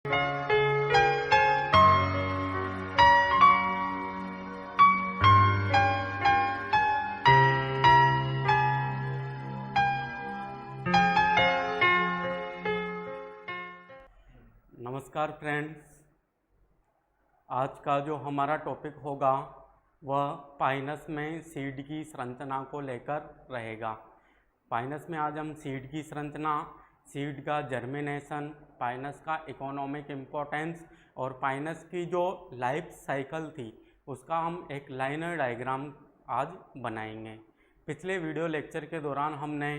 नमस्कार फ्रेंड्स, आज का जो हमारा टॉपिक होगा वह पाइनस में सीड की संरचना को लेकर रहेगा। पाइनस में आज हम सीड की संरचना, सीड का जर्मिनेशन, पाइनस का इकोनॉमिक इम्पोर्टेंस और पाइनस की जो लाइफ साइकिल थी उसका हम एक लाइनर डायग्राम आज बनाएंगे। पिछले वीडियो लेक्चर के दौरान हमने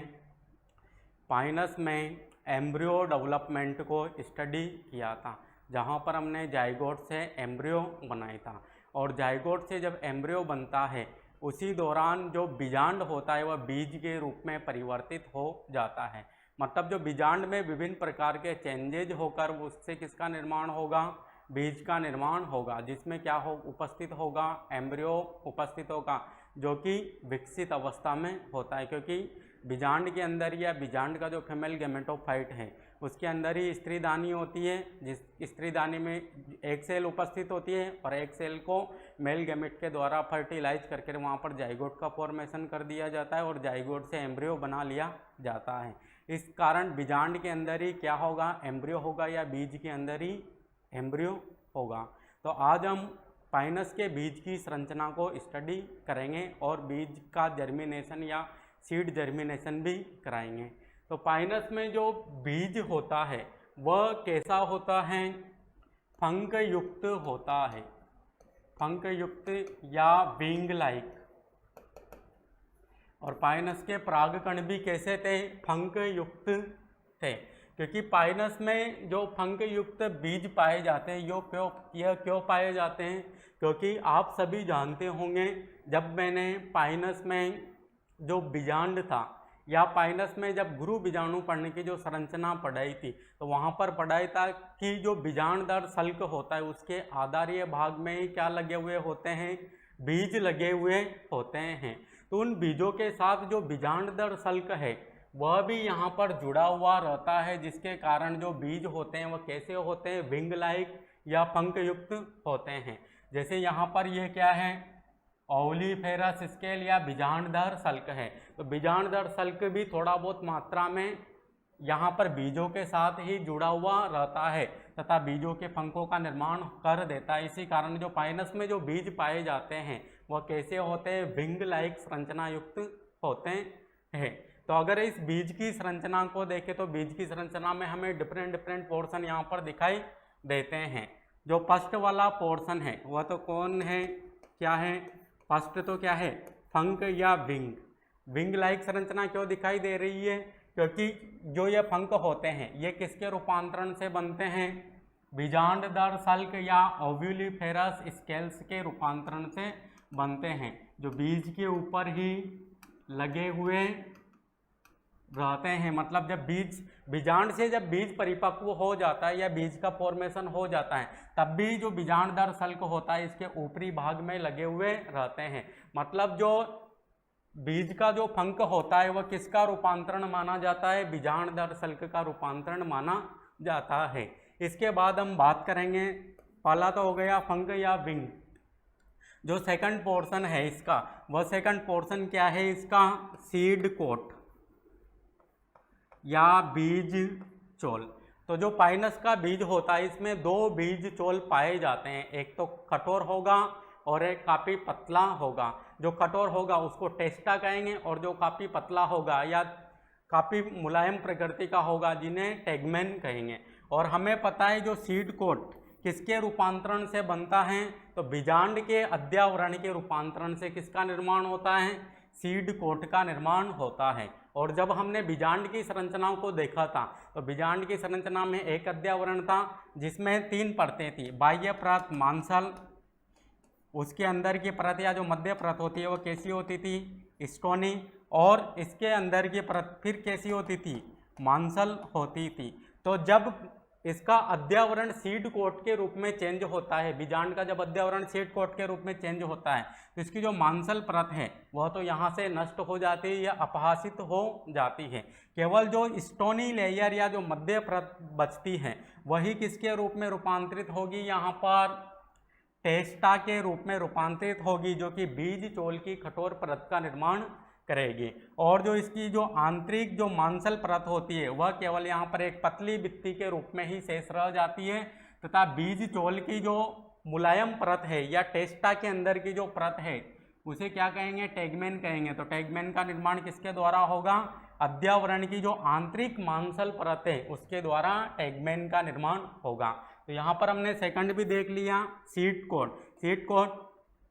पाइनस में एम्ब्रियो डेवलपमेंट को स्टडी किया था, जहाँ पर हमने जाइगोट से एम्ब्रियो बनाया था और जाइगोट से जब एम्ब्रियो बनता है उसी दौरान जो बीजांड होता है वह बीज के रूप में परिवर्तित हो जाता है। मतलब जो बीजांड में विभिन्न प्रकार के चेंजेज होकर उससे किसका निर्माण होगा, बीज का निर्माण होगा, जिसमें क्या हो उपस्थित होगा, एम्ब्रियो उपस्थित होगा जो कि विकसित अवस्था में होता है, क्योंकि बीजांड के अंदर या बीजांड का जो फीमेल गैमेटोफाइट है उसके अंदर ही स्त्रीदानी होती है, जिस स्त्रीदानी में एक सेल उपस्थित होती है और एक सेल को मेल गैमेट के द्वारा फर्टिलाइज करके वहाँ पर जाइगोट का फॉर्मेशन कर दिया जाता है और जाइगोट से एम्ब्रियो बना लिया जाता है। इस कारण बीजांड के अंदर ही क्या होगा, एम्ब्रियो होगा या बीज के अंदर ही एम्ब्रियो होगा। तो आज हम पाइनस के बीज की संरचना को स्टडी करेंगे और बीज का जर्मिनेशन या सीड जर्मिनेशन भी कराएंगे। तो पाइनस में जो बीज होता है वह कैसा होता है, फंक युक्त होता है, फंक युक्त या विंग लाइक। और पाइनस के परागकण भी कैसे थे, फंक युक्त थे, क्योंकि पाइनस में जो फंक युक्त बीज पाए जाते हैं यह क्यों पाए जाते हैं, क्योंकि आप सभी जानते होंगे जब मैंने पाइनस में जो बीजांड था या पाइनस में जब गुरु बीजाणु पढ़ने की जो संरचना पढ़ाई थी तो वहाँ पर पढ़ाई था कि जो बीजांडदार सल्क होता है उसके आधारीय भाग में क्या लगे हुए होते हैं, बीज लगे हुए होते हैं। तो उन बीजों के साथ जो बीजांडदार सल्क है वह भी यहाँ पर जुड़ा हुआ रहता है, जिसके कारण जो बीज होते हैं वह कैसे होते हैं, विंग लाइक या पंख युक्त होते हैं। जैसे यहाँ पर यह क्या है, ओवलीफेरस स्केल या बीजांडदार सल्क है। तो बीजांडदार सल्क भी थोड़ा बहुत मात्रा में यहाँ पर बीजों के साथ ही जुड़ा हुआ रहता है तथा बीजों के पंखों का निर्माण कर देता है। इसी कारण जो पाइनस में जो बीज पाए जाते हैं वह कैसे होते हैं, विंग लाइक संरचना युक्त होते हैं। तो अगर इस बीज की संरचना को देखें तो बीज की संरचना में हमें डिफरेंट पोर्शन यहाँ पर दिखाई देते हैं। जो फर्स्ट वाला पोर्शन है वह तो कौन है, क्या है, फर्स्ट तो क्या है, फंक या विंग। विंग लाइक संरचना क्यों दिखाई दे रही है, क्योंकि जो ये फंक होते हैं ये किसके रूपांतरण से बनते हैं, बीजांडदार सल्क या ओव्यूलिफेरस स्केल्स के रूपांतरण से बनते हैं, जो बीज के ऊपर ही लगे हुए रहते हैं। मतलब जब बीजांड से जब बीज परिपक्व हो जाता है या बीज का फॉर्मेशन हो जाता है तब भी जो बीजांडदार सल्क होता है इसके ऊपरी भाग में लगे हुए रहते हैं। मतलब जो बीज का जो फंक होता है वह किसका रूपांतरण माना जाता है, बीजांडदार सल्क का रूपांतरण माना जाता है। इसके बाद हम बात करेंगे, पहला तो हो गया फंक या विंग। जो सेकंड पोर्शन है इसका, वह सेकंड पोर्शन क्या है इसका, सीड कोट या बीज चोल। तो जो पाइनस का बीज होता है इसमें दो बीज चोल पाए जाते हैं, एक तो कठोर होगा और एक काफ़ी पतला होगा। जो कठोर होगा उसको टेस्टा कहेंगे और जो काफ़ी पतला होगा या काफ़ी मुलायम प्रकृति का होगा जिन्हें टेगमेन कहेंगे। और हमें पता है जो सीड कोट किसके रूपांतरण से बनता है, तो बीजांड के अध्यावरण के रूपांतरण से किसका निर्माण होता है, सीड कोट का निर्माण होता है। और जब हमने बीजांड की संरचनाओं को देखा था तो बीजांड की संरचना में एक अध्यावरण था जिसमें 3 परतें थी, बाह्य परत, मांसल, उसके अंदर की परत या जो मध्य परत होती है वो कैसी होती थी, स्टोनी, और इसके अंदर की परत फिर कैसी होती थी, मांसल होती थी। तो जब इसका अध्यावरण सीड कोट के रूप में चेंज होता है, बीजांड का जब अध्यावरण सीड कोट के रूप में चेंज होता है तो इसकी जो मांसल परत है वह तो यहाँ से नष्ट हो जाती है या अपहासित हो जाती है। केवल जो स्टोनी लेयर या जो मध्य परत बचती है वही किसके रूप में रूपांतरित होगी, यहाँ पर टेस्टा के रूप में रूपांतरित होगी, जो कि बीज चोल की कठोर परत का निर्माण करेगी। और जो इसकी जो आंतरिक जो मांसल परत होती है वह केवल यहाँ पर एक पतली भित्ति के रूप में ही शेष रह जाती है, तथा बीज चोल की जो मुलायम परत है या टेस्टा के अंदर की जो परत है उसे क्या कहेंगे, टैगमेन कहेंगे। तो टैगमेन का निर्माण किसके द्वारा होगा, अध्यावरण की जो आंतरिक मांसल परत है उसके द्वारा टैगमेन का निर्माण होगा। तो यहाँ पर हमने सेकंड भी देख लिया, सीड कोड। सीड कोड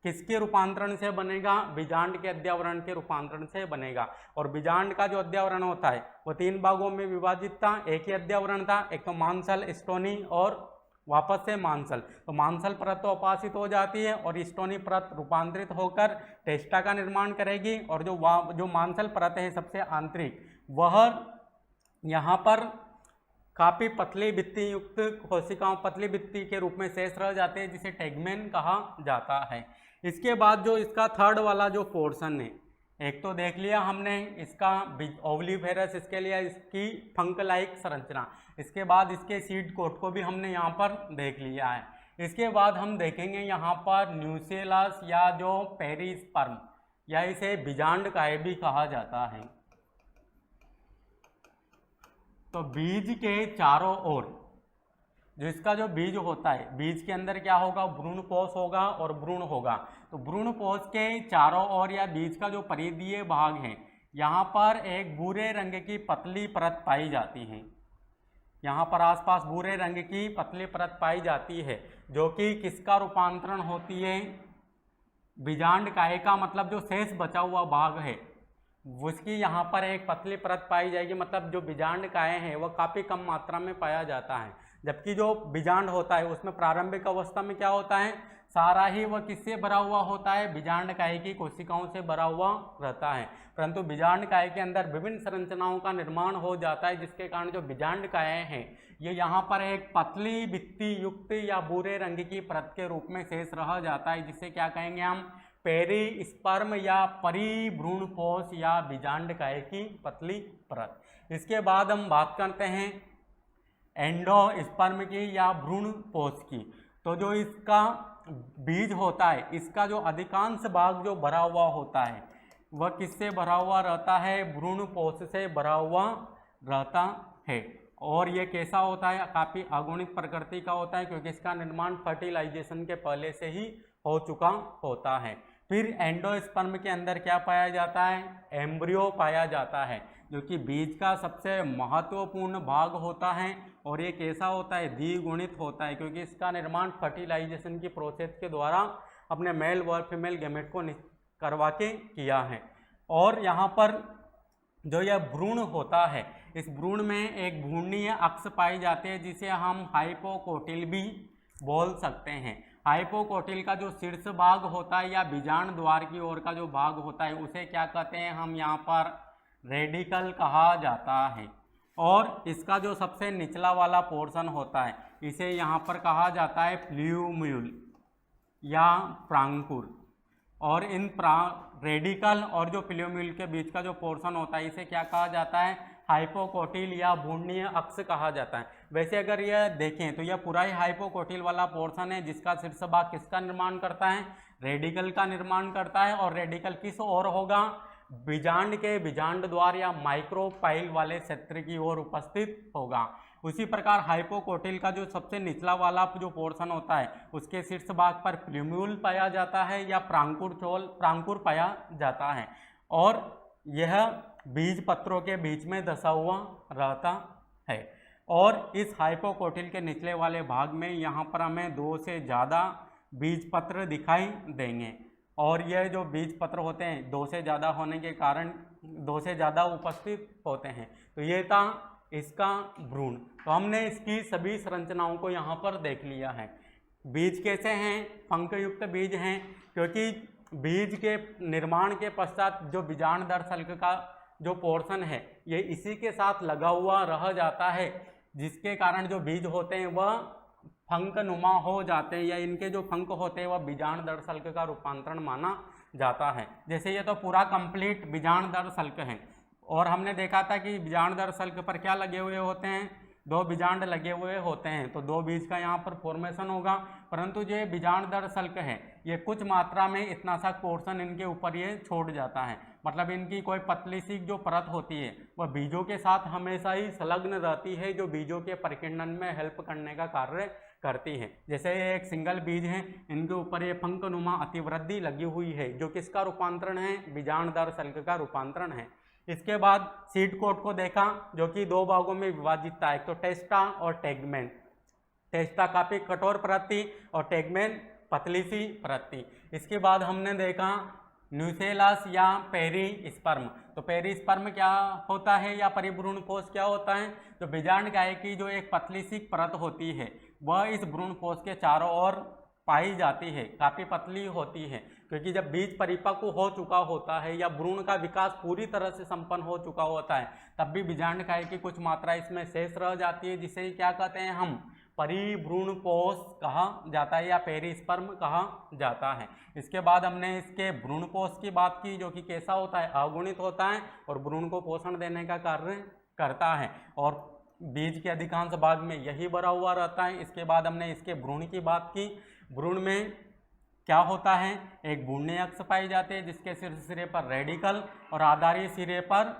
किसके रूपांतरण से बनेगा, बीजांड के अध्यावरण के रूपांतरण से बनेगा। और बीजांड का जो अध्यावरण होता है वो 3 भागों में विभाजित था, एक ही अध्यावरण था, एक तो मांसल, स्टोनी और वापस से मांसल। तो मांसल परत तो अपासित हो जाती है और स्टोनी परत रूपांतरित होकर टेस्टा का निर्माण करेगी। और जो मांसल परत है सबसे आंतरिक, वह यहाँ पर काफ़ी पतली भित्ति युक्त कोशिकाओं, पतली भित्ति के रूप में शेष रह जाते हैं, जिसे टैगमेन कहा जाता है। इसके बाद जो इसका थर्ड वाला जो पोर्शन है, एक तो देख लिया हमने इसका ओवलीफेरस, इसके लिए इसकी फंक लाइक संरचना। इसके बाद इसके सीड कोट को भी हमने यहाँ पर देख लिया है। इसके बाद हम देखेंगे यहाँ पर न्यूसेलस या जो पेरिस्पर्म या इसे बीजांड काय भी कहा जाता है। तो बीज के चारों ओर जो इसका जो बीज होता है, बीज के अंदर क्या होगा, भ्रूणपोष होगा और भ्रूण होगा। तो भ्रूणपोष के चारों ओर या बीज का जो परिधीय भाग है, यहाँ पर एक भूरे रंग की पतली परत पाई जाती है। यहाँ पर आसपास भूरे रंग की पतली परत पाई जाती है, जो कि किसका रूपांतरण होती है, बीजांड काय का, मतलब जो शेष बचा हुआ भाग है उसकी यहाँ पर एक पतली परत पाई जाएगी। मतलब जो बीजांड काय है वह काफ़ी कम मात्रा में पाया जाता है, जबकि जो बीजांड होता है उसमें प्रारंभिक अवस्था में क्या होता है, सारा ही वह किससे भरा हुआ होता है, बीजांड काय की कोशिकाओं से भरा हुआ रहता है। परंतु बीजांड काय के अंदर विभिन्न संरचनाओं का निर्माण हो जाता है, जिसके कारण जो बीजांड काय है ये यहाँ पर एक पतली भित्ति युक्त या भूरे रंग की परत के रूप में शेष रह जाता है, जिसे क्या कहेंगे हम, पेरिस्पर्म या परिभ्रूणपोष या बीजांड काय की पतली परत। इसके बाद हम बात करते हैं एंडोस्पर्म की या भ्रूणपोष की। तो जो इसका बीज होता है, इसका जो अधिकांश भाग जो भरा हुआ होता है वह किससे भरा हुआ रहता है, भ्रूणपोष से भरा हुआ रहता है। और ये कैसा होता है, काफ़ी अगुणित प्रकृति का होता है, क्योंकि इसका निर्माण फर्टिलाइजेशन के पहले से ही हो चुका होता है। फिर एंडोस्पर्म के अंदर क्या पाया जाता है, एम्ब्रियो पाया जाता है, जो कि बीज का सबसे महत्वपूर्ण भाग होता है। और ये कैसा होता है, द्विगुणित होता है, क्योंकि इसका निर्माण फर्टिलाइजेशन की प्रोसेस के द्वारा अपने मेल व फीमेल गैमेट को करवा के किया है। और यहाँ पर जो यह भ्रूण होता है, इस भ्रूण में एक भ्रूणीय अक्ष पाई जाती है, जिसे हम हाइपोकोटिल भी बोल सकते हैं। हाइपोकोटिल का जो शीर्ष भाग होता है या बीजांड द्वार की ओर का जो भाग होता है उसे क्या कहते हैं हम, यहाँ पर रेडिकल कहा जाता है। और इसका जो सबसे निचला वाला पोर्शन होता है इसे यहाँ पर कहा जाता है प्ल्यूम्यूल या प्रांकुर। और इन रेडिकल और जो प्ल्यूम्यूल के बीच का जो पोर्शन होता है इसे क्या कहा जाता है, हाइपोकोटिल या भ्रूणीय अक्ष कहा जाता है। वैसे अगर यह देखें तो यह पूरा ही हाइपोकोटिल वाला पोर्शन है, जिसका शीर्ष भाग किसका निर्माण करता है, रेडिकल का निर्माण करता है। और रेडिकल किस ओर होगा, बीजांड के बीजांड द्वार या माइक्रोपाइल वाले क्षेत्र की ओर उपस्थित होगा। उसी प्रकार हाइपोकोटिल का जो सबसे निचला वाला जो पोर्शन होता है उसके शीर्ष भाग पर प्ल्यूम्यूल पाया जाता है या प्रांकुर पाया जाता है। और यह बीज पत्रों के बीच में धसा हुआ रहता है। और इस हाइपोकोटिल के निचले वाले भाग में यहाँ पर हमें 2 से ज़्यादा बीज पत्र दिखाई देंगे। और यह जो बीज पत्र होते हैं 2 से ज़्यादा होने के कारण 2 से ज़्यादा उपस्थित होते हैं। तो ये था इसका भ्रूण। तो हमने इसकी सभी संरचनाओं को यहाँ पर देख लिया है। बीज कैसे हैं, पंखयुक्त बीज हैं, क्योंकि बीज के निर्माण के पश्चात जो बीजांडधर शल्क का जो पोर्शन है ये इसी के साथ लगा हुआ रह जाता है, जिसके कारण जो बीज होते हैं वह फंकनुमा हो जाते हैं, या इनके जो फंक होते हैं वह बीजांडधर शल्क का रूपांतरण माना जाता है। जैसे ये तो पूरा कंप्लीट बीजांडधर शल्क है। और हमने देखा था कि बीजांडधर शल्क पर क्या लगे हुए होते हैं, दो बीजांड लगे हुए होते हैं, तो दो बीज का यहाँ पर फॉर्मेशन होगा। परंतु जो ये बीजांड दर सल्क है, ये कुछ मात्रा में इतना सा पोर्शन इनके ऊपर ये छोड़ जाता है, मतलब इनकी कोई पतली सी जो परत होती है वह बीजों के साथ हमेशा ही संलग्न रहती है, जो बीजों के परिकीर्णन में हेल्प करने का कार्य करती है। जैसे ये एक सिंगल बीज है, इनके ऊपर ये पंखनुमा अतिवृद्धि लगी हुई है, जो किसका रूपांतरण है, बीजांड दर सल्क का रूपांतरण है। इसके बाद सीड कोट को देखा, जो कि दो भागों में विभाजित था, एक तो टेस्टा और टेगमेन। टेस्टा काफी कठोर परत थी और टेगमेन पतली सी परत थी। इसके बाद हमने देखा न्यूसेलस या पेरिस्पर्म। तो पेरिस्पर्म क्या होता है या परिभ्रूण कोश क्या होता है? तो बीजांड गाय की जो एक पतली सी परत होती है वह इस भ्रूण कोश के चारों ओर पाई जाती है, काफ़ी पतली होती है, क्योंकि जब बीज परिपक्व हो चुका होता है या भ्रूण का विकास पूरी तरह से संपन्न हो चुका होता है, तब भी बीजांड काय की कुछ मात्रा इसमें शेष रह जाती है, जिसे क्या कहते हैं हम, परिभ्रूण कोश कहा जाता है या पेरिस्पर्म कहा जाता है। इसके बाद हमने इसके भ्रूण कोश की बात की, जो कि कैसा होता है, अगुणित होता है और भ्रूण को पोषण देने का कार्य करता है और बीज के अधिकांश भाग में यही भरा हुआ रहता है। इसके बाद हमने इसके भ्रूण की बात की। भ्रूण में क्या होता है, एक भ्रूणीय अक्ष पाए जाते हैं, जिसके शीर्ष सिरे पर रेडिकल और आधारी सिरे पर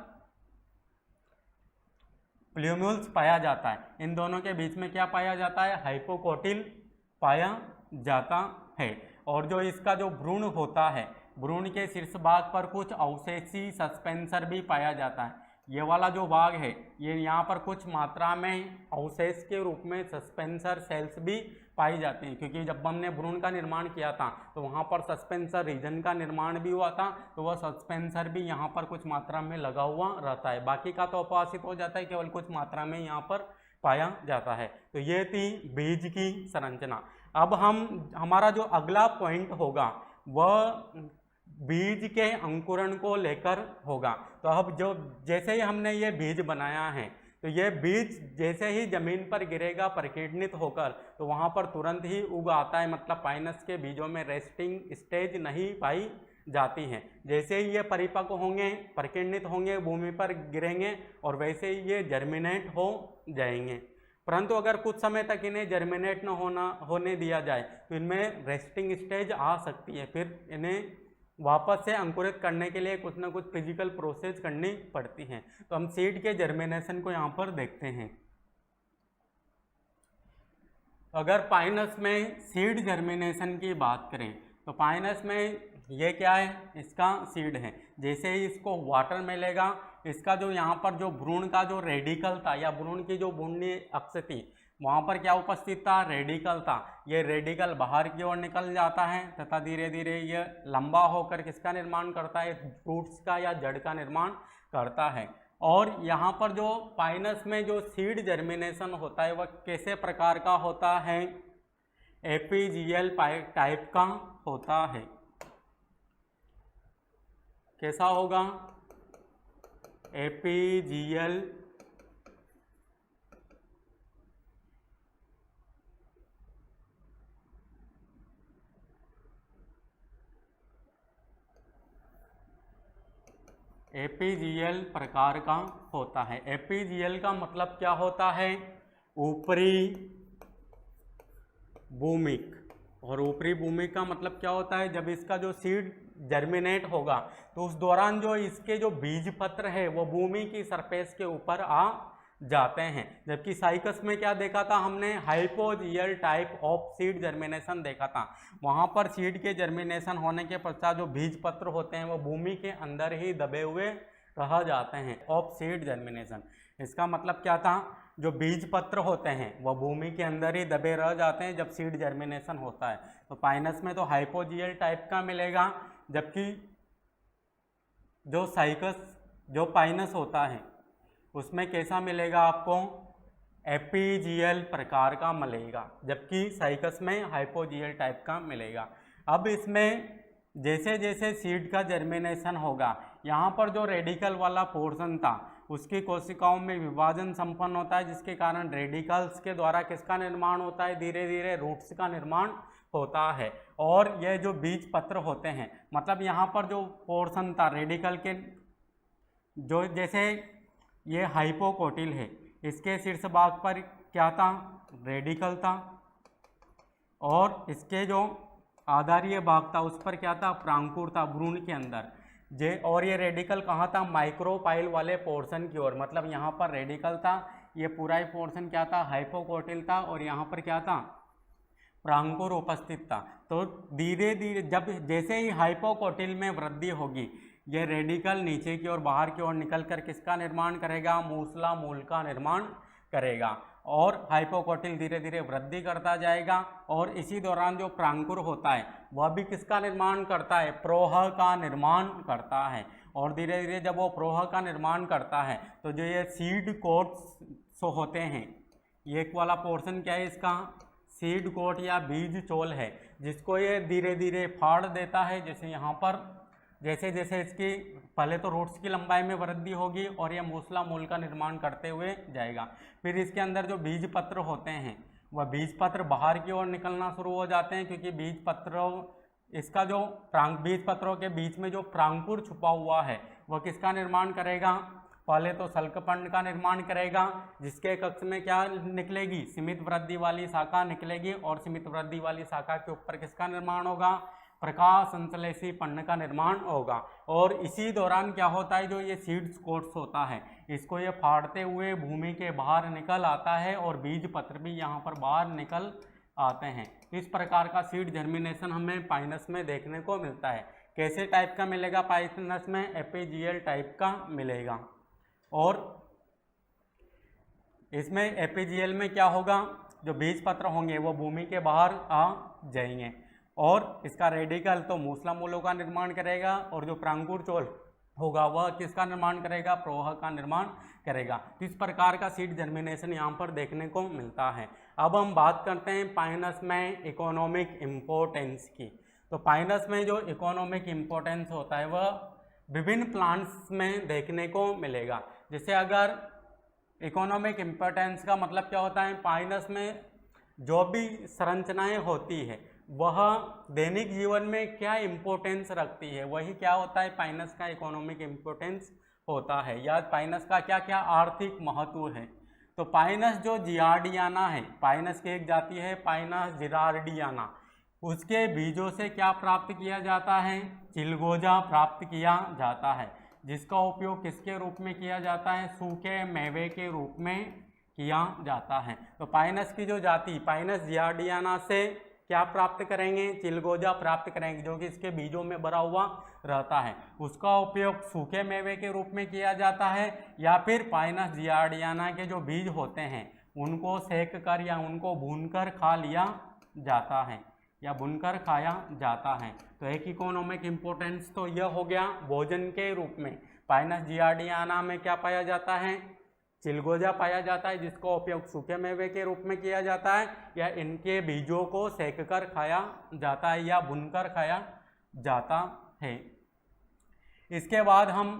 प्ल्यूम्यूल्स पाया जाता है। इन दोनों के बीच में क्या पाया जाता है, हाइपोकोटिल पाया जाता है। और जो इसका जो भ्रूण होता है, भ्रूण के शीर्ष भाग पर कुछ अवशेषी सस्पेंसर भी पाया जाता है। ये वाला जो भाग है, ये यहाँ पर कुछ मात्रा में अवशेष के रूप में सस्पेंसर सेल्स भी पाई जाती हैं, क्योंकि जब हमने भ्रूण का निर्माण किया था तो वहाँ पर सस्पेंसर रीजन का निर्माण भी हुआ था, तो वह सस्पेंसर भी यहाँ पर कुछ मात्रा में लगा हुआ रहता है। बाकी का तो अपवासित हो जाता है, केवल कुछ मात्रा में यहाँ पर पाया जाता है। तो ये थी बीज की संरचना। अब हमारा जो अगला पॉइंट होगा वह बीज के अंकुरण को लेकर होगा। तो अब जो जैसे ही हमने ये बीज बनाया है, तो ये बीज जैसे ही जमीन पर गिरेगा परिकीर्णित होकर, तो वहाँ पर तुरंत ही उग आता है, मतलब पाइनस के बीजों में रेस्टिंग स्टेज नहीं पाई जाती है। जैसे ही ये परिपक्व होंगे, परिकीर्णित होंगे, भूमि पर गिरेंगे और वैसे ही ये जर्मिनेट हो जाएंगे। परंतु अगर कुछ समय तक इन्हें जर्मिनेट न होने दिया जाए तो इनमें रेस्टिंग स्टेज आ सकती है, फिर इन्हें वापस से अंकुरित करने के लिए कुछ ना कुछ फिजिकल प्रोसेस करनी पड़ती हैं। तो हम सीड के जर्मिनेशन को यहाँ पर देखते हैं। अगर पाइनस में सीड जर्मिनेशन की बात करें तो पाइनस में ये क्या है, इसका सीड है। जैसे ही इसको वाटर मिलेगा, इसका जो यहाँ पर जो भ्रूण का जो रेडिकल था या भ्रूण की जो भ्रूणीय अक्ष थी, वहाँ पर क्या उपस्थित था, रेडिकल था। ये रेडिकल बाहर की ओर निकल जाता है तथा धीरे धीरे ये लंबा होकर किसका निर्माण करता है, रूट्स का या जड़ का निर्माण करता है। और यहाँ पर जो पाइनस में जो सीड जर्मिनेशन होता है वह कैसे प्रकार का होता है, एपीजियल टाइप का होता है। कैसा होगा, एपीजियल एपीजियल प्रकार का होता है। एपीजियल का मतलब क्या होता है, ऊपरी भूमिक। और ऊपरी भूमिक का मतलब क्या होता है, जब इसका जो सीड जर्मिनेट होगा तो उस दौरान जो इसके जो बीज पत्र है वो भूमि की सरफेस के ऊपर आ जाते हैं। जबकि साइकस में क्या देखा था हमने, hypogeal type of seed germination देखा था। वहाँ पर सीड के जर्मिनेशन होने के पश्चात जो बीज पत्र होते हैं वो भूमि के अंदर ही दबे हुए रह जाते हैं, ऑफ सीड जर्मिनेशन। इसका मतलब क्या था, जो बीज पत्र होते हैं वह भूमि के अंदर ही दबे रह जाते हैं जब सीड जर्मिनेशन होता है। तो पाइनस में तो हाइपोजियल टाइप का मिलेगा, जबकि जो साइकस जो पाइनस होता है उसमें कैसा मिलेगा आपको, एपीजियल प्रकार का मिलेगा, जबकि साइकस में हाइपोजियल टाइप का मिलेगा। अब इसमें जैसे जैसे सीड का जर्मिनेशन होगा, यहाँ पर जो रेडिकल वाला पोर्शन था उसकी कोशिकाओं में विभाजन संपन्न होता है, जिसके कारण रेडिकल्स के द्वारा किसका निर्माण होता है, धीरे धीरे रूट्स का निर्माण होता है। और यह जो बीज पत्र होते हैं, मतलब यहाँ पर जो पोर्शन था रेडिकल के, जो जैसे ये हाइपोकोटिल है, इसके शीर्ष भाग पर क्या था, रेडिकल था, और इसके जो आधारीय भाग था उस पर क्या था, प्रांकुर था भ्रूण के अंदर। और ये रेडिकल कहाँ था, माइक्रोपाइल वाले पोर्शन की ओर, मतलब यहाँ पर रेडिकल था, ये पूरा ही पोर्शन क्या था, हाइपोकोटिल था, और यहाँ पर क्या था, प्रांकुर उपस्थित था। तो धीरे धीरे जब जैसे ही हाइपोकोटिल में वृद्धि होगी, ये रेडिकल नीचे की ओर बाहर की ओर निकल कर किसका निर्माण करेगा, मूसला मूल का निर्माण करेगा, और हाइपोकोटिल धीरे धीरे वृद्धि करता जाएगा। और इसी दौरान जो प्रांकुर होता है वह भी किसका निर्माण करता है, प्रोह का निर्माण करता है। और धीरे धीरे जब वो प्रोह का निर्माण करता है तो जो ये सीड कोट्स होते हैं, ये एक वाला पोर्शन क्या है इसका, सीड कोट या बीज चोल है, जिसको ये धीरे धीरे फाड़ देता है। जैसे यहाँ पर जैसे जैसे इसकी पहले तो रूट्स की लंबाई में वृद्धि होगी और यह मूसला मूल का निर्माण करते हुए जाएगा। फिर इसके अंदर जो बीज पत्र होते हैं वह बीज पत्र बाहर की ओर निकलना शुरू हो जाते हैं, क्योंकि बीज पत्रों इसका जो बीज पत्रों के बीच में जो प्रांकुर छुपा हुआ है वह किसका निर्माण करेगा, पहले तो सल्कपंड का निर्माण करेगा, जिसके कक्ष में क्या निकलेगी, सीमित वृद्धि वाली शाखा निकलेगी, और सीमित वृद्धि वाली शाखा के ऊपर किसका निर्माण होगा, प्रकाश संश्लेषी पन्न का निर्माण होगा। और इसी दौरान क्या होता है, जो ये सीड्स कोट्स होता है इसको ये फाड़ते हुए भूमि के बाहर निकल आता है, और बीज पत्र भी यहाँ पर बाहर निकल आते हैं। इस प्रकार का सीड जर्मिनेशन हमें पाइनस में देखने को मिलता है। कैसे टाइप का मिलेगा पाइनस में, एपीजियल टाइप का मिलेगा। और इसमें एपीजियल में क्या होगा, जो बीज पत्र होंगे वो भूमि के बाहर आ जाएंगे, और इसका रेडिकल तो मूसला मूलों का निर्माण करेगा, और जो प्रांकुर चोल होगा वह किसका निर्माण करेगा, प्रोह का निर्माण करेगा। इस प्रकार का सीड जर्मिनेशन यहाँ पर देखने को मिलता है। अब हम बात करते हैं पाइनस में इकोनॉमिक इम्पोर्टेंस की। तो पाइनस में जो इकोनॉमिक इम्पोर्टेंस होता है वह विभिन्न प्लांट्स में देखने को मिलेगा। जैसे अगर इकोनॉमिक इम्पोर्टेंस का मतलब क्या होता है, पाइनस में जो भी संरचनाएं होती है वह दैनिक जीवन में क्या इम्पोर्टेंस रखती है, वही क्या होता है, पाइनस का इकोनॉमिक इम्पोर्टेंस होता है, या पाइनस का क्या क्या आर्थिक महत्व है। तो पाइनस जो जिरार्डियाना है, पाइनस की एक जाति है पाइनस जिरार्डियाना, उसके बीजों से क्या प्राप्त किया जाता है, चिलगोजा प्राप्त किया जाता है, जिसका उपयोग किसके रूप में किया जाता है, सूखे मेवे के रूप में किया जाता है। तो पाइनस की जो जाति पाइनस जिरार्डियाना से क्या प्राप्त करेंगे, चिलगोजा प्राप्त करेंगे, जो कि इसके बीजों में भरा हुआ रहता है। उसका उपयोग सूखे मेवे के रूप में किया जाता है, या फिर पाइनस जिरार्डियाना के जो बीज होते हैं उनको सेक कर या उनको भूनकर खा लिया जाता है, या भूनकर खाया जाता है। तो एक इकोनॉमिक इम्पोर्टेंस तो यह हो गया भोजन के रूप में। पाइनस जिरार्डियाना में क्या पाया जाता है, चिलगोजा पाया जाता है, जिसका उपयोग सूखे मेवे के रूप में किया जाता है, या इनके बीजों को सेककर खाया जाता है या भूनकर खाया जाता है। इसके बाद हम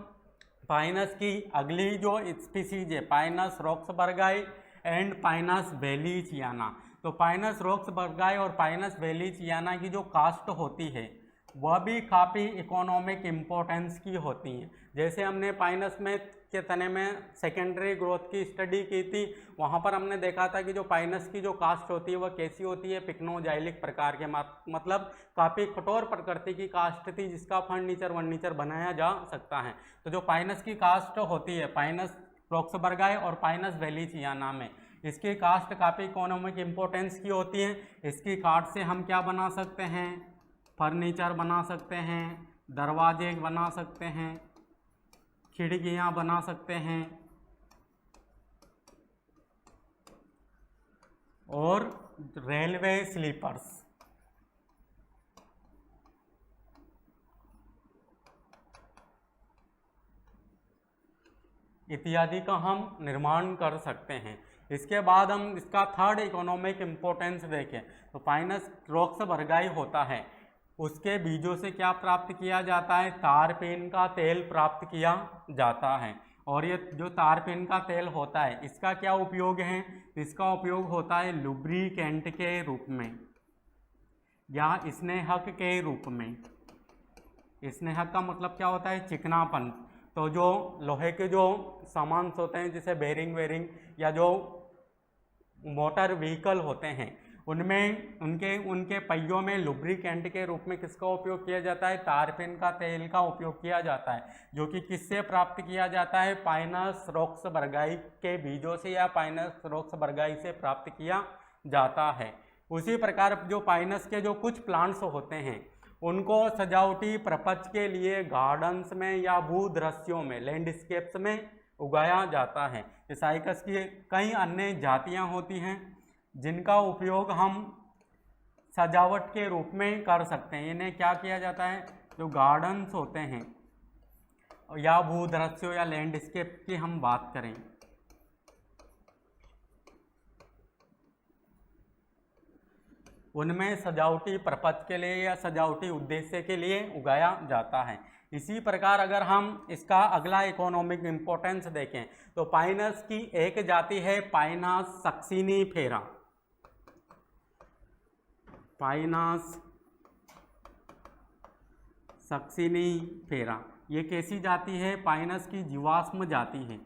पाइनस की अगली जो स्पीसीज है, पाइनस रॉक्सबर्गाई एंड पाइनस वेलिचियाना। तो पाइनस रॉक्सबर्गाई और पाइनस वेलिचियाना की जो कास्ट होती है वह भी काफ़ी इकोनॉमिक इम्पोर्टेंस की होती हैं। जैसे हमने पाइनस में के तने में सेकेंडरी ग्रोथ की स्टडी की थी, वहाँ पर हमने देखा था कि जो पाइनस की जो कास्ट होती है वह कैसी होती है, पिक्नोजाइलिक प्रकार के, मतलब काफ़ी कठोर प्रकृति की कास्ट थी, जिसका फर्नीचर बनाया जा सकता है। तो जो पाइनस की कास्ट होती है पाइनस रॉक्सबर्गाई और पाइनस वेलिचियाना में, इसकी कास्ट काफ़ी इकोनॉमिक इम्पोर्टेंस की होती है। इसकी काट से हम क्या बना सकते हैं, फर्नीचर बना सकते हैं, दरवाजे बना सकते हैं, खिड़कियाँ बना सकते हैं, और रेलवे स्लीपर्स इत्यादि का हम निर्माण कर सकते हैं। इसके बाद हम इसका थर्ड इकोनॉमिक इम्पोर्टेंस देखें तो पाइनस रॉक्सबर्गाई होता है, उसके बीजों से क्या प्राप्त किया जाता है, तारपीन का तेल प्राप्त किया जाता है। और ये जो तारपीन का तेल होता है इसका क्या उपयोग है, इसका उपयोग होता है लुब्रिकेंट के रूप में या स्नेहक के रूप में। स्नेहक का मतलब क्या होता है, चिकनापन। तो जो लोहे के जो सामान होते हैं जैसे बेरिंग वेरिंग या जो मोटर व्हीकल होते हैं उनमें उनके पहियों में लुब्रिकेंट के रूप में किसका उपयोग किया जाता है? तारपीन का तेल का उपयोग किया जाता है, जो कि किससे प्राप्त किया जाता है? पाइनस रोक्सबर्गाई के बीजों से या पाइनस रोक्सबर्गाई से प्राप्त किया जाता है। उसी प्रकार जो पाइनस के जो कुछ प्लांट्स होते हैं उनको सजावटी प्रपंच के लिए गार्डन्स में या भूदृश्यों में, लैंडस्केप्स में उगाया जाता है। साइकस की कई अन्य जातियां होती हैं जिनका उपयोग हम सजावट के रूप में कर सकते हैं। इन्हें क्या किया जाता है? जो गार्डन्स होते हैं या भूदृश्यों या लैंडस्केप की हम बात करें, उनमें सजावटी पर्पज के लिए या सजावटी उद्देश्य के लिए उगाया जाता है। इसी प्रकार अगर हम इसका अगला इकोनॉमिक इम्पोर्टेंस देखें तो पाइनस की एक जाति है पाइनस सक्सिनीफेरा। पाइनस सक्सिनीफेरा ये कैसी जाति है? पाइनस की जीवाश्म जाति है,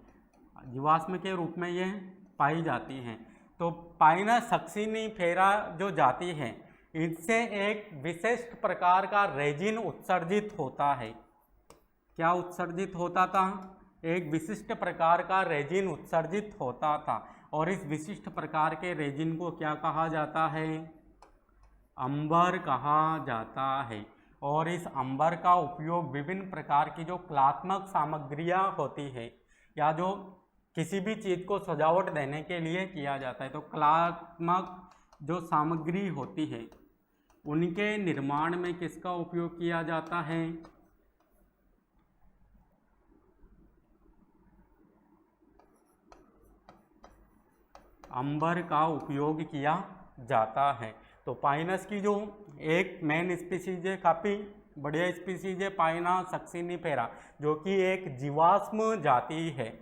जीवाश्म के रूप में ये पाई जाती है। तो पाइनस सक्सिनीफेरा जो जाति है इससे एक विशिष्ट प्रकार का रेजिन उत्सर्जित होता है। क्या उत्सर्जित होता था? एक विशिष्ट प्रकार का रेजिन उत्सर्जित होता था और इस विशिष्ट प्रकार के रेजिन को क्या कहा जाता है? अंबर कहा जाता है। और इस अंबर का उपयोग विभिन्न प्रकार की जो कलात्मक सामग्रियां होती है या जो किसी भी चीज़ को सजावट देने के लिए किया जाता है। तो कलात्मक जो सामग्री होती है उनके निर्माण में किसका उपयोग किया जाता है? अंबर का उपयोग किया जाता है। तो पाइनस की जो एक मेन स्पीसीज है, काफ़ी बढ़िया स्पीसीज है पाइनस सक्सिनीफेरा, जो कि एक जीवाश्म जाति है,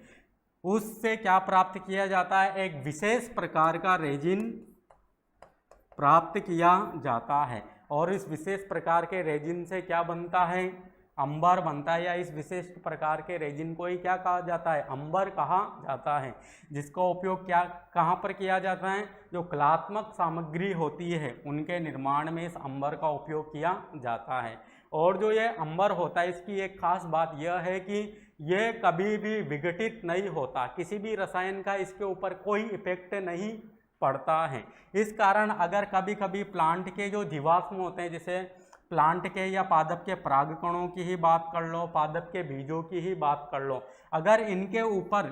उससे क्या प्राप्त किया जाता है? एक विशेष प्रकार का रेजिन प्राप्त किया जाता है। और इस विशेष प्रकार के रेजिन से क्या बनता है? अंबर बनता है, या इस विशिष्ट प्रकार के रेजिन को ही क्या कहा जाता है? अंबर कहा जाता है, जिसका उपयोग क्या कहाँ पर किया जाता है? जो कलात्मक सामग्री होती है उनके निर्माण में इस अंबर का उपयोग किया जाता है। और जो ये अंबर होता है इसकी एक खास बात यह है कि ये कभी भी विघटित नहीं होता, किसी भी रसायन का इसके ऊपर कोई इफेक्ट नहीं पड़ता है। इस कारण अगर कभी कभी प्लांट के जो जीवाश्म होते हैं, जैसे प्लांट के या पादप के परागकणों की ही बात कर लो, पादप के बीजों की ही बात कर लो, अगर इनके ऊपर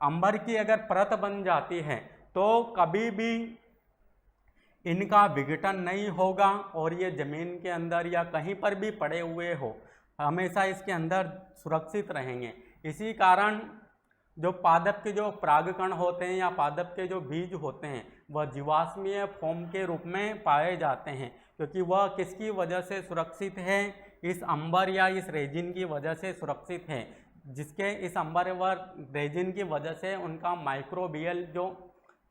अंबर की अगर परत बन जाती है तो कभी भी इनका विघटन नहीं होगा और ये जमीन के अंदर या कहीं पर भी पड़े हुए हो हमेशा इसके अंदर सुरक्षित रहेंगे। इसी कारण जो पादप के जो परागकण होते हैं या पादप के जो बीज होते हैं वह जीवाश्मीय फॉर्म के रूप में पाए जाते हैं, क्योंकि वह किसकी वजह से सुरक्षित है? इस अंबर या इस रेजिन की वजह से सुरक्षित है, जिसके इस अंबर व रेजिन की वजह से उनका माइक्रोबियल जो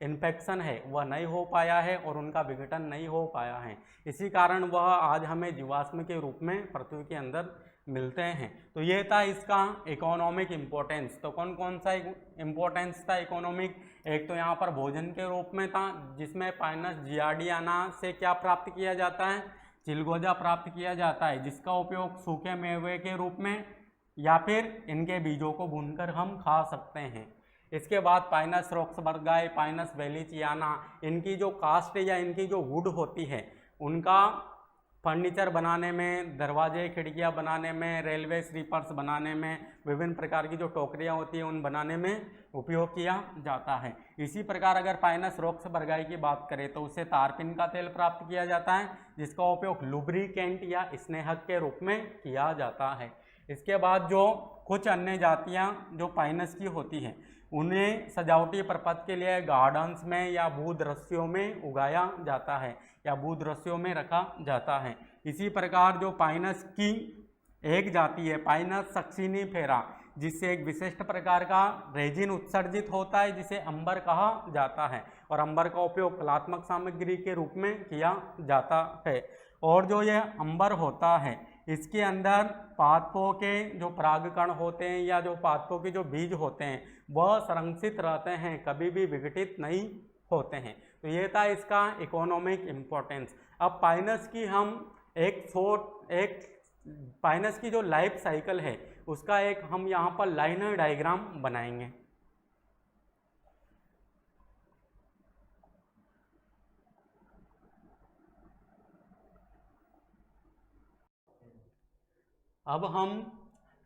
इन्फेक्शन है वह नहीं हो पाया है और उनका विघटन नहीं हो पाया है। इसी कारण वह आज हमें जीवाश्म के रूप में पृथ्वी के अंदर मिलते हैं। तो ये था इसका इकोनॉमिक इम्पोर्टेंस। तो कौन कौन सा इम्पोर्टेंस था इकोनॉमिक? एक तो यहाँ पर भोजन के रूप में था, जिसमें पाइनस जियार्डियाना से क्या प्राप्त किया जाता है? चिलगोजा प्राप्त किया जाता है, जिसका उपयोग सूखे मेवे के रूप में या फिर इनके बीजों को भूनकर हम खा सकते हैं। इसके बाद पाइनस रोक्सबर्गाई, पाइनस वेलिचियाना, इनकी जो कास्ट या इनकी जो वुड होती है उनका फर्नीचर बनाने में, दरवाजे खिड़कियां बनाने में, रेलवे स्लीपर्स बनाने में, विभिन्न प्रकार की जो टोकरियां होती हैं उन बनाने में उपयोग किया जाता है। इसी प्रकार अगर पाइनस रोक्सबर्गाई की बात करें तो उससे तारपीन का तेल प्राप्त किया जाता है, जिसका उपयोग लुब्रिकेंट या स्नेहक के रूप में किया जाता है। इसके बाद जो कुछ अन्य जातियाँ जो पाइनस की होती हैं उन्हें सजावटी पर्पज के लिए गार्डन्स में या भूदृश्यों में उगाया जाता है या भूदृश्यों में रखा जाता है। इसी प्रकार जो पाइनस की एक जाति है पाइनस सक्सिनीफेरा, जिससे एक विशिष्ट प्रकार का रेजिन उत्सर्जित होता है जिसे अंबर कहा जाता है, और अंबर का उपयोग कलात्मक सामग्री के रूप में किया जाता है। और जो यह अंबर होता है इसके अंदर पादपों के जो परागकण होते हैं या जो पादपों के जो बीज होते हैं वह संरक्षित रहते हैं, कभी भी विघटित नहीं होते हैं। तो ये था इसका इकोनॉमिक इम्पोर्टेंस। अब पाइनस की हम एक पाइनस की जो लाइफ साइकिल है उसका एक हम यहाँ पर लाइनर डायग्राम बनाएंगे। अब हम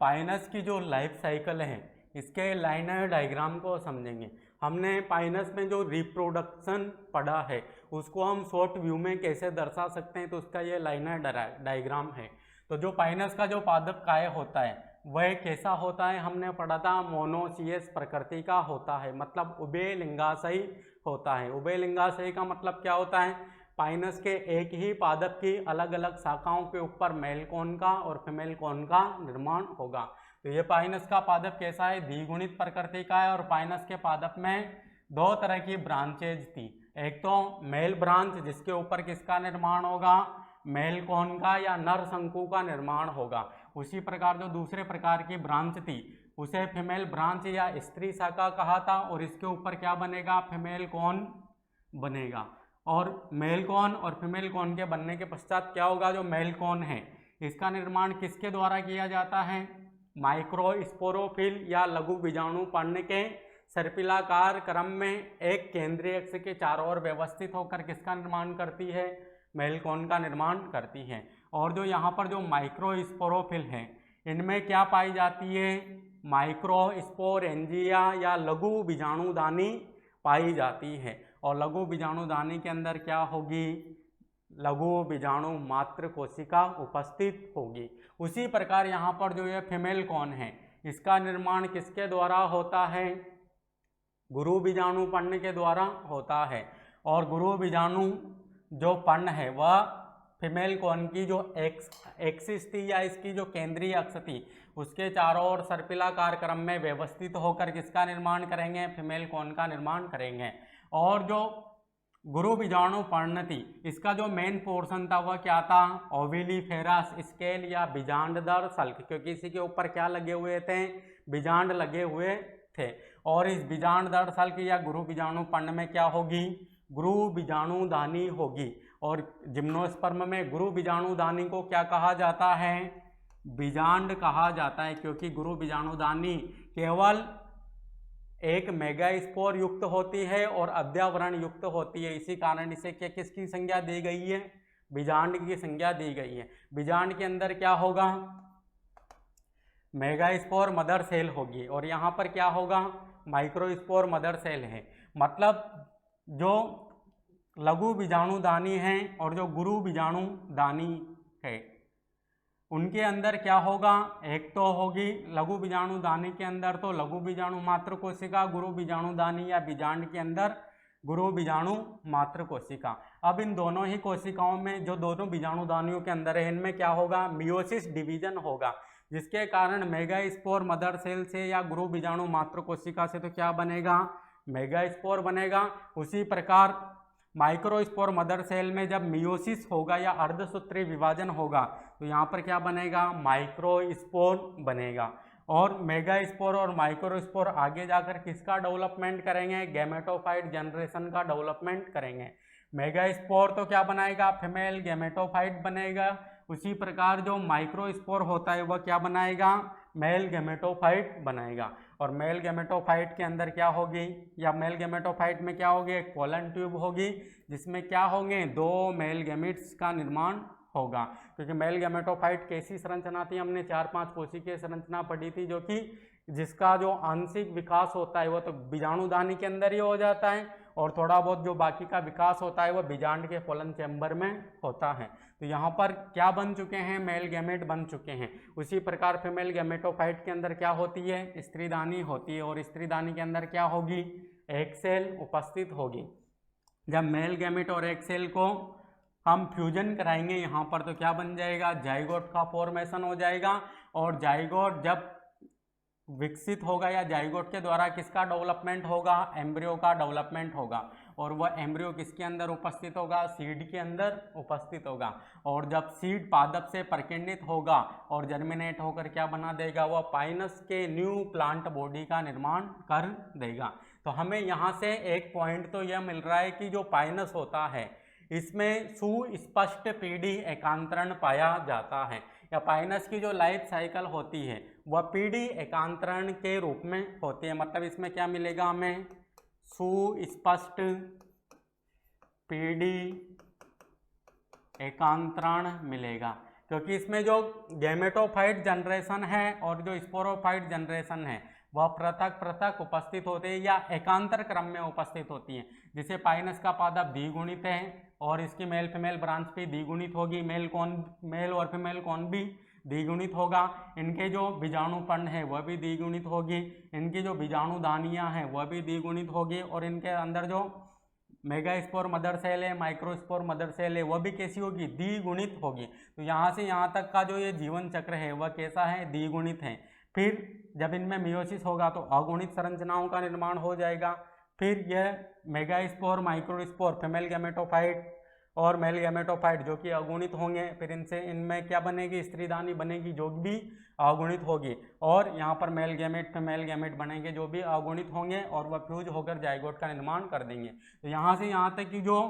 पाइनस की जो लाइफ साइकिल है इसके लाइनर डायग्राम को समझेंगे। हमने पाइनस में जो रिप्रोडक्शन पढ़ा है उसको हम शॉर्ट व्यू में कैसे दर्शा सकते हैं, तो उसका ये लाइनर डायग्राम है। तो जो पाइनस का जो पादप काय होता है वह कैसा होता है, हमने पढ़ा था मोनोसियस प्रकृति का होता है, मतलब उभयलिंगाशयी होता है। उभयलिंगाशयी का मतलब क्या होता है, पाइनस के एक ही पादप की अलग अलग शाखाओं के ऊपर मेल कोन का और फीमेल कोन का निर्माण होगा। तो ये पाइनस का पादप कैसा है, द्विगुणित प्रकृति का है। और पाइनस के पादप में दो तरह की ब्रांचेज थी, एक तो मेल ब्रांच जिसके ऊपर किसका निर्माण होगा, मेल कोन का या नर शंकु का निर्माण होगा। उसी प्रकार जो दूसरे प्रकार की ब्रांच थी उसे फीमेल ब्रांच या स्त्री शाखा कहा था, और इसके ऊपर क्या बनेगा, फीमेल कोन बनेगा। और मेल कोन और फीमेल कोन के बनने के पश्चात क्या होगा, जो मेल कोन है इसका निर्माण किसके द्वारा किया जाता है, माइक्रोस्पोरोफिल या लघु बीजाणु पर्ण के सर्पिलाकार क्रम में एक केंद्रीय अक्ष के चारों ओर व्यवस्थित होकर किसका निर्माण करती है, मेल कोन का निर्माण करती है। और जो यहाँ पर जो माइक्रोस्पोरोफिल है इनमें क्या पाई जाती है, माइक्रोस्पोरेंजिया या लघु बीजाणुदानी पाई जाती है। और लघु बीजाणुदानी के अंदर क्या होगी, लघु बीजाणु मात्र कोशिका उपस्थित होगी। उसी प्रकार यहाँ पर जो ये फीमेल कोन है इसका निर्माण किसके द्वारा होता है, गुरु बीजाणु पर्ण के द्वारा होता है। और गुरु बीजाणु जो पर्ण है वह फीमेल कोन की जो एक्सिस थी या इसकी जो केंद्रीय अक्ष थी उसके चारों ओर सर्पिलाकार क्रम में व्यवस्थित होकर किसका निर्माण करेंगे, फीमेल कोन का निर्माण करेंगे। और जो गुरु बीजाणु पर्ण थी इसका जो मेन पोर्शन था वह क्या था, ओविलिफेरस स्केल या बीजांडदार सल्क, क्योंकि इसी के ऊपर क्या लगे हुए थे, बीजांड लगे हुए थे। और इस बीजांडदार सल्क या गुरु बीजाणु पर्ण में क्या होगी, गुरु बीजाणुदानी होगी। और जिम्नोस्पर्म में गुरु बीजाणुदानी को क्या कहा जाता है, बीजांड कहा जाता है, क्योंकि गुरु बीजाणुदानी केवल एक मेगास्पोर युक्त होती है और अध्यावरण युक्त होती है। इसी कारण इसे क्या किसकी संज्ञा दी गई है, बीजांड की संज्ञा दी गई है। बीजांड के अंदर क्या होगा, मेगास्पोर मदर सेल होगी और यहाँ पर क्या होगा, माइक्रोस्पोर मदर सेल है। मतलब जो लघु बीजाणुदानी है और जो गुरु बीजाणुदानी है उनके अंदर क्या होगा, एक तो होगी लघु बीजाणुदानी के अंदर तो लघु बीजाणु मात्र कोशिका, गुरु बीजाणुदानी या बीजांड के अंदर गुरु बीजाणु मात्र कोशिका। अब इन दोनों ही कोशिकाओं में जो दोनों बीजाणुदानियों के अंदर है इनमें क्या होगा, मियोसिस डिवीजन होगा, जिसके कारण मेगास्पोर मदर सेल से या गुरु बीजाणु मात्र कोशिका से तो क्या बनेगा, मेगास्पोर बनेगा। उसी प्रकार माइक्रोस्पोर मदर सेल में जब मियोसिस होगा या अर्धसूत्री विभाजन होगा तो यहाँ पर क्या बनेगा, माइक्रोस्पोर बनेगा। और मेगास्पोर और माइक्रोस्पोर आगे जाकर किसका डेवलपमेंट करेंगे, गैमेटोफाइट जनरेशन का डेवलपमेंट करेंगे। मेगास्पोर तो क्या बनाएगा, फीमेल गैमेटोफाइट बनेगा। उसी प्रकार जो माइक्रोस्पोर होता है वह क्या बनाएगा, मेल गैमेटोफाइट बनाएगा। और मेल गैमेटोफाइट के अंदर क्या होगी, या मेल गैमेटोफाइट में क्या होगी, एक पोलन ट्यूब होगी जिसमें क्या होंगे, दो मेल गैमेट्स का निर्माण होगा। क्योंकि मेल गैमेटोफाइट कैसी संरचना थी, हमने 4-5 कोशिकीय संरचना पढ़ी थी, जो कि जिसका जो आंशिक विकास होता है वह तो बीजाणुदानी के अंदर ही हो जाता है और थोड़ा बहुत जो बाकी का विकास होता है वह बीजांड के पोलन चैम्बर में होता है। तो यहाँ पर क्या बन चुके हैं, मेल गैमेट बन चुके हैं। उसी प्रकार फीमेल गैमेटोफाइट के अंदर क्या होती है, स्त्रीदानी होती है और स्त्रीदानी के अंदर क्या होगी, एक सेल उपस्थित होगी। जब मेल गैमेट और एक सेल को हम फ्यूजन कराएंगे यहाँ पर तो क्या बन जाएगा, जाइगोट का फॉर्मेशन हो जाएगा। और जाइगोट जब विकसित होगा या जाइगोट के द्वारा किसका डेवलपमेंट होगा, एम्ब्रियो का डेवलपमेंट होगा। और वह एम्ब्रियो किसके अंदर उपस्थित होगा, सीड के अंदर उपस्थित होगा। और जब सीड पादप से प्रकीर्णित होगा और जर्मिनेट होकर क्या बना देगा, वह पाइनस के न्यू प्लांट बॉडी का निर्माण कर देगा। तो हमें यहाँ से एक पॉइंट तो यह मिल रहा है कि जो पाइनस होता है इसमें सुस्पष्ट पीढ़ी एकांतरण पाया जाता है, या पाइनस की जो लाइफ साइकिल होती है वह पीढ़ी एकांतरण के रूप में होती है। मतलब इसमें क्या मिलेगा, हमें सुस्पष्ट पीढ़ी एकांतरण मिलेगा, क्योंकि इसमें जो गैमेटोफाइट जनरेशन है और जो स्पोरोफाइट जनरेशन है वह पृथक पृथक उपस्थित होते हैं या एकांतर क्रम में उपस्थित होती हैं। जिसे पाइनस का पादप द्विगुणित है और इसकी मेल फीमेल ब्रांच भी द्विगुणित होगी, मेल और फीमेल कौन भी द्विगुणित होगा। इनके जो बीजाणुपर्ण है वह भी द्विगुणित होगी, इनकी जो बीजाणुदानियाँ हैं वह भी द्विगुणित होगी, और इनके अंदर जो मेगास्पोर मदर सेल है, माइक्रोस्पोर मदर सेल है, वह भी कैसी होगी, द्विगुणित होगी। तो यहाँ से यहाँ तक का जो ये जीवन चक्र है वह कैसा है, द्विगुणित है। फिर जब इनमें मियोसिस होगा तो अगुणित संरचनाओं का निर्माण हो जाएगा। फिर यह मेगास्पोर, माइक्रोस्पोर, फीमेल गैमेटोफाइट और मेल गैमेटोफाइट जो कि अगुणित होंगे, फिर इनमें क्या बनेगी, स्त्रीदानी बनेगी जो भी अगुणित होगी, और यहाँ पर मेल गैमेट फीमेल गैमेट बनेंगे जो भी अगुणित होंगे, और वह फ्यूज होकर जाइगोट का निर्माण कर देंगे। तो यहाँ से यहाँ तक की जो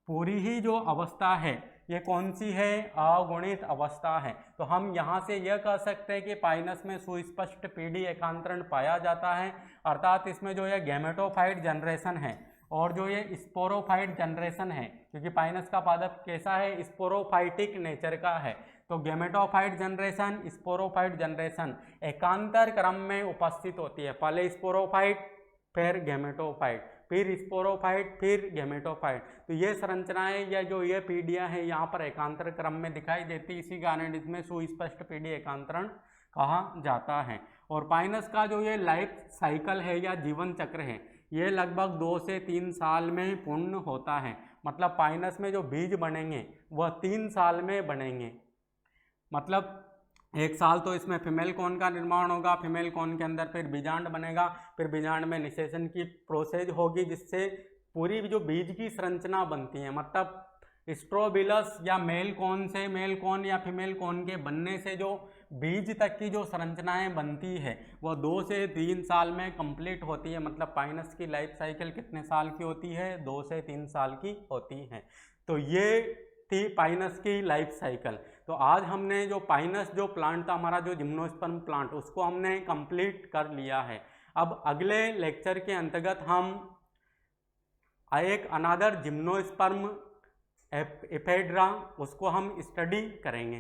पूरी ही जो अवस्था है ये कौन सी है, अगुणित अवस्था है। तो हम यहाँ से यह कह सकते हैं कि पाइनस में सुस्पष्ट पीढ़ी एकांतरण पाया जाता है, अर्थात इसमें जो यह गैमेटोफाइट जनरेशन है और जो ये स्पोरोफाइट जनरेशन है, क्योंकि पाइनस का पादप कैसा है, स्पोरोफाइटिक नेचर का है। तो गैमेटोफाइट जनरेशन, स्पोरोफाइट जनरेशन एकांतर क्रम में उपस्थित होती है। पहले स्पोरोफाइट, फिर गैमेटोफाइट, फिर स्पोरोफाइट, फिर गैमेटोफाइट। तो ये संरचनाएं या जो ये पीढ़ियां हैं यहाँ पर एकांतर क्रम में दिखाई देती, इसी कारण इसमें सुस्पष्ट पीढ़ी एकांतरण कहा जाता है। और पाइनस का जो ये लाइफ साइकिल है या जीवन चक्र है ये लगभग 2 से 3 साल में पूर्ण होता है। मतलब पाइनस में जो बीज बनेंगे वह 3 साल में बनेंगे। मतलब 1 साल तो इसमें फीमेल कॉन का निर्माण होगा, फीमेल कॉन के अंदर फिर बीजांड बनेगा, फिर बीजांड में निषेचन की प्रोसेस होगी जिससे पूरी जो बीज की संरचना बनती है। मतलब स्ट्रोबिलस या मेल कॉन से मेल कॉन या फीमेल कॉन के बनने से जो बीज तक की जो संरचनाएं बनती है वह 2 से 3 साल में कंप्लीट होती है। मतलब पाइनस की लाइफ साइकिल कितने साल की होती है, 2 से 3 साल की होती है। तो ये थी पाइनस की लाइफ साइकिल। तो आज हमने जो पाइनस जो प्लांट था हमारा, जो जिम्नोस्पर्म प्लांट, उसको हमने कंप्लीट कर लिया है। अब अगले लेक्चर के अंतर्गत हम एक अनादर जिम्नोस्पर्म एफेड्रा उसको हम स्टडी करेंगे।